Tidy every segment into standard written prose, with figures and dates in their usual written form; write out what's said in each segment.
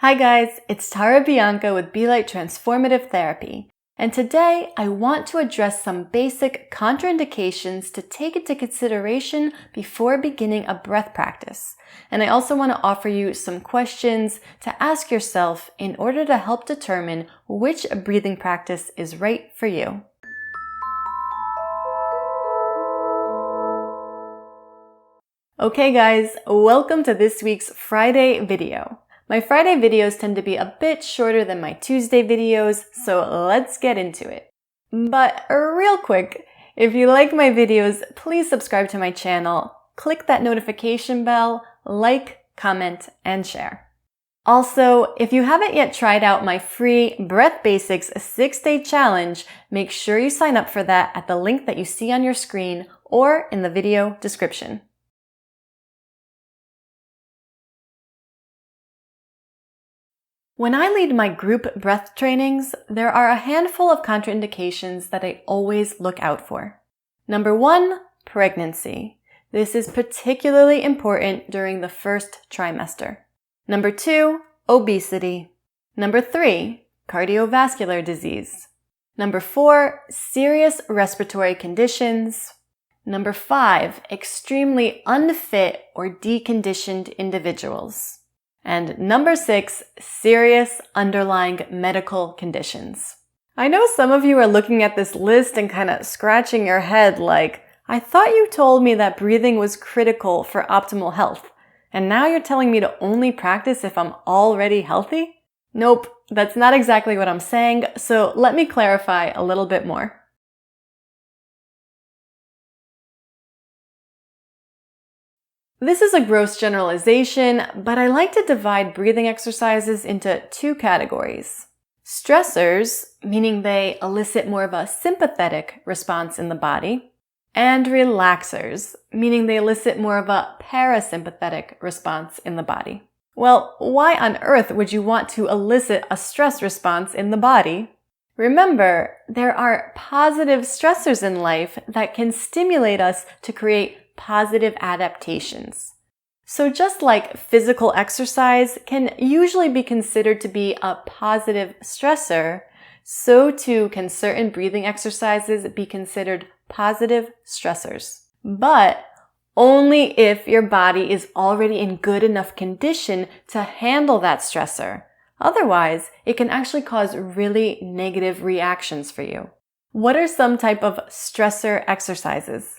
Hi guys, it's Tara Bianca with Light Transformative Therapy, and today I want to address some basic contraindications to take into consideration before beginning a breath practice. And I also want to offer you some questions to ask yourself in order to help determine which breathing practice is right for you. Okay guys, welcome to this week's Friday video. My Friday videos tend to be a bit shorter than my Tuesday videos, so let's get into it. But real quick, if you like my videos, please subscribe to my channel, click that notification bell, like, comment, and share. Also, if you haven't yet tried out my free Breath Basics 6-Day Challenge, make sure you sign up for that at the link that you see on your screen or in the video description. When I lead my group breath trainings, there are a handful of contraindications that I always look out for. Number 1, pregnancy. This is particularly important during the first trimester. Number 2, obesity. Number 3, cardiovascular disease. Number 4, serious respiratory conditions. Number 5, extremely unfit or deconditioned individuals. And number 6, serious underlying medical conditions. I know some of you are looking at this list and kind of scratching your head like, I thought you told me that breathing was critical for optimal health, and now you're telling me to only practice if I'm already healthy? Nope, that's not exactly what I'm saying, so let me clarify a little bit more. This is a gross generalization, but I like to divide breathing exercises into 2 categories. Stressors, meaning they elicit more of a sympathetic response in the body, and relaxers, meaning they elicit more of a parasympathetic response in the body. Well, why on earth would you want to elicit a stress response in the body? Remember, there are positive stressors in life that can stimulate us to create positive adaptations. So just like physical exercise can usually be considered to be a positive stressor, so too can certain breathing exercises be considered positive stressors. But only if your body is already in good enough condition to handle that stressor. Otherwise, it can actually cause really negative reactions for you. What are some type of stressor exercises?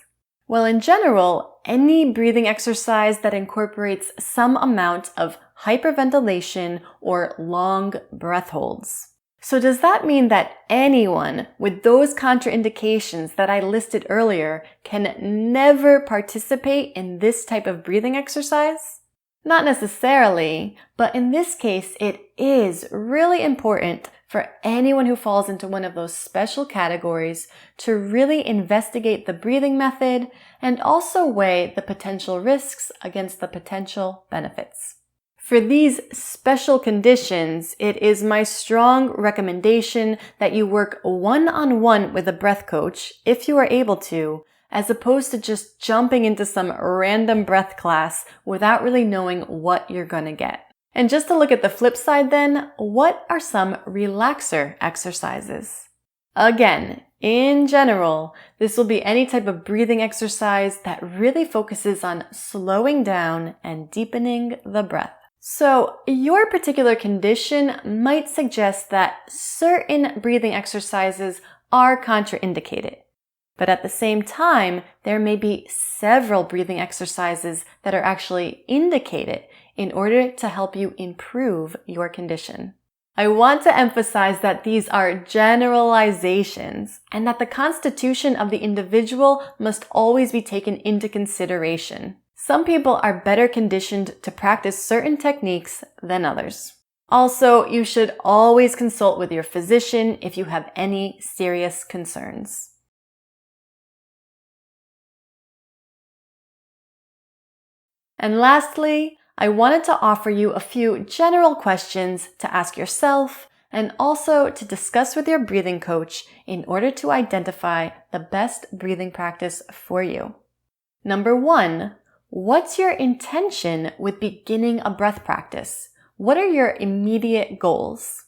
Well, in general, any breathing exercise that incorporates some amount of hyperventilation or long breath holds. So does that mean that anyone with those contraindications that I listed earlier can never participate in this type of breathing exercise? Not necessarily, but in this case, it is really important for anyone who falls into one of those special categories to really investigate the breathing method and also weigh the potential risks against the potential benefits. For these special conditions, it is my strong recommendation that you work one-on-one with a breath coach, if you are able to, as opposed to just jumping into some random breath class without really knowing what you're gonna get. And just to look at the flip side then, what are some relaxer exercises? Again, in general, this will be any type of breathing exercise that really focuses on slowing down and deepening the breath. So your particular condition might suggest that certain breathing exercises are contraindicated. But at the same time, there may be several breathing exercises that are actually indicated in order to help you improve your condition. I want to emphasize that these are generalizations and that the constitution of the individual must always be taken into consideration. Some people are better conditioned to practice certain techniques than others. Also, you should always consult with your physician if you have any serious concerns. And lastly, I wanted to offer you a few general questions to ask yourself and also to discuss with your breathing coach in order to identify the best breathing practice for you. Number 1, what's your intention with beginning a breath practice? what are your immediate goals?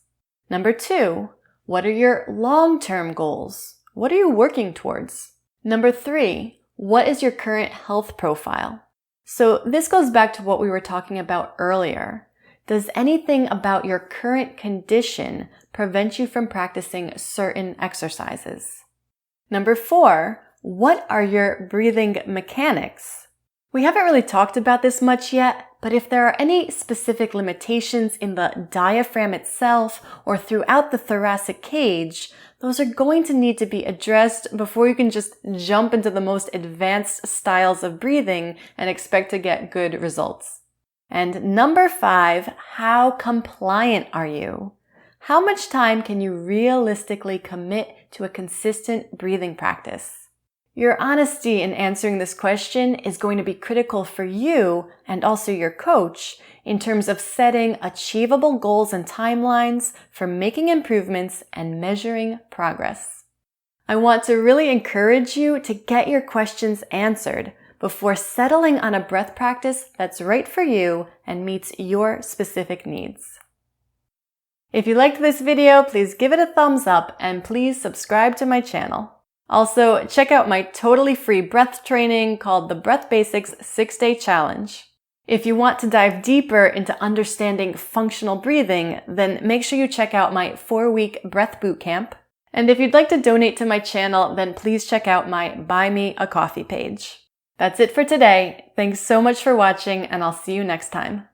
Number 2, what are your long-term goals? What are you working towards? Number 3, what is your current health profile? So this goes back to what we were talking about earlier. Does anything about your current condition prevent you from practicing certain exercises? Number 4, what are your breathing mechanics? We haven't really talked about this much yet, but if there are any specific limitations in the diaphragm itself or throughout the thoracic cage, those are going to need to be addressed before you can just jump into the most advanced styles of breathing and expect to get good results. And number 5, how compliant are you? How much time can you realistically commit to a consistent breathing practice? Your honesty in answering this question is going to be critical for you and also your coach in terms of setting achievable goals and timelines for making improvements and measuring progress. I want to really encourage you to get your questions answered before settling on a breath practice that's right for you and meets your specific needs. If you liked this video, please give it a thumbs up and please subscribe to my channel. Also, check out my totally free breath training called the Breath Basics 6-Day Challenge. If you want to dive deeper into understanding functional breathing, then make sure you check out my 4-week breath bootcamp. And if you'd like to donate to my channel, then please check out my Buy Me a Coffee page. That's it for today. Thanks so much for watching, and I'll see you next time.